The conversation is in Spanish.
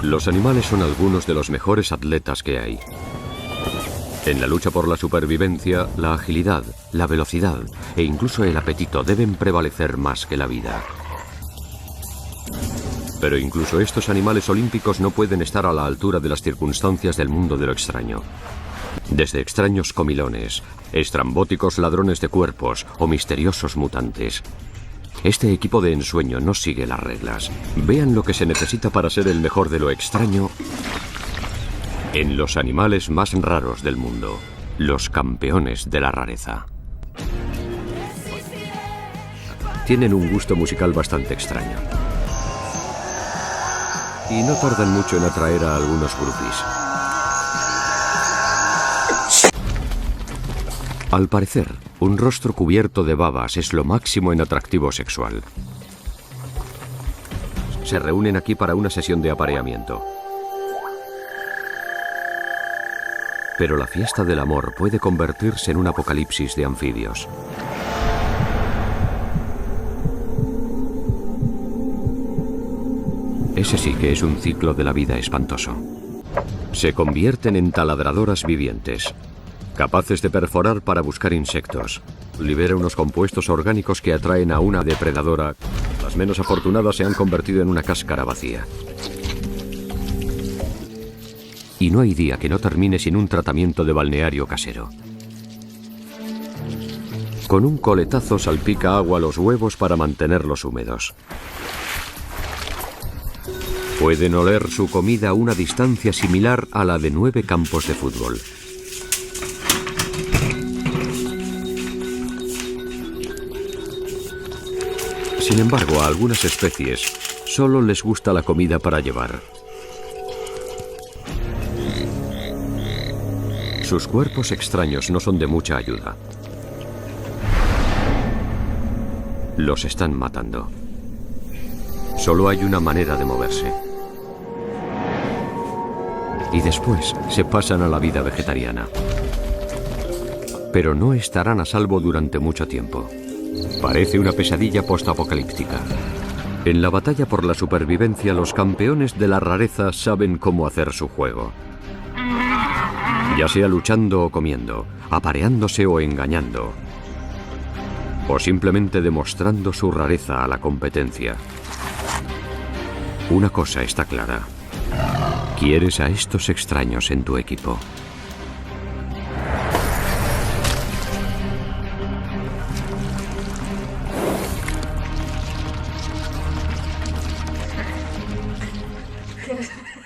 Los animales son algunos de los mejores atletas que hay. En la lucha por la supervivencia, la agilidad, la velocidad e incluso el apetito deben prevalecer más que la vida. Pero incluso estos animales olímpicos no pueden estar a la altura de las circunstancias del mundo de lo extraño. Desde extraños comilones, estrambóticos ladrones de cuerpos o misteriosos mutantes. Este equipo de ensueño no sigue las reglas. Vean lo que se necesita para ser el mejor de lo extraño en los animales más raros del mundo, los campeones de la rareza. Tienen un gusto musical bastante extraño. Y no tardan mucho en atraer a algunos groupies. Al parecer, un rostro cubierto de babas es lo máximo en atractivo sexual. Se reúnen aquí para una sesión de apareamiento. Pero la fiesta del amor puede convertirse en un apocalipsis de anfibios. Ese sí que es un ciclo de la vida espantoso. Se convierten en taladradoras vivientes, capaces de perforar para buscar insectos. Libera unos compuestos orgánicos que atraen a una depredadora. Las menos afortunadas se han convertido en una cáscara vacía. Y no hay día que no termine sin un tratamiento de balneario casero. Con un coletazo salpica agua a los huevos para mantenerlos húmedos. Pueden oler su comida a una distancia similar a la de 9 campos de fútbol. Sin embargo, a algunas especies solo les gusta la comida para llevar. Sus cuerpos extraños no son de mucha ayuda. Los están matando. Solo hay una manera de moverse. Y después se pasan a la vida vegetariana. Pero no estarán a salvo durante mucho tiempo. Parece una pesadilla postapocalíptica. En la batalla por la supervivencia, los campeones de la rareza saben cómo hacer su juego. Ya sea luchando o comiendo, apareándose o engañando, o simplemente demostrando su rareza a la competencia. Una cosa está clara: quieres a estos extraños en tu equipo.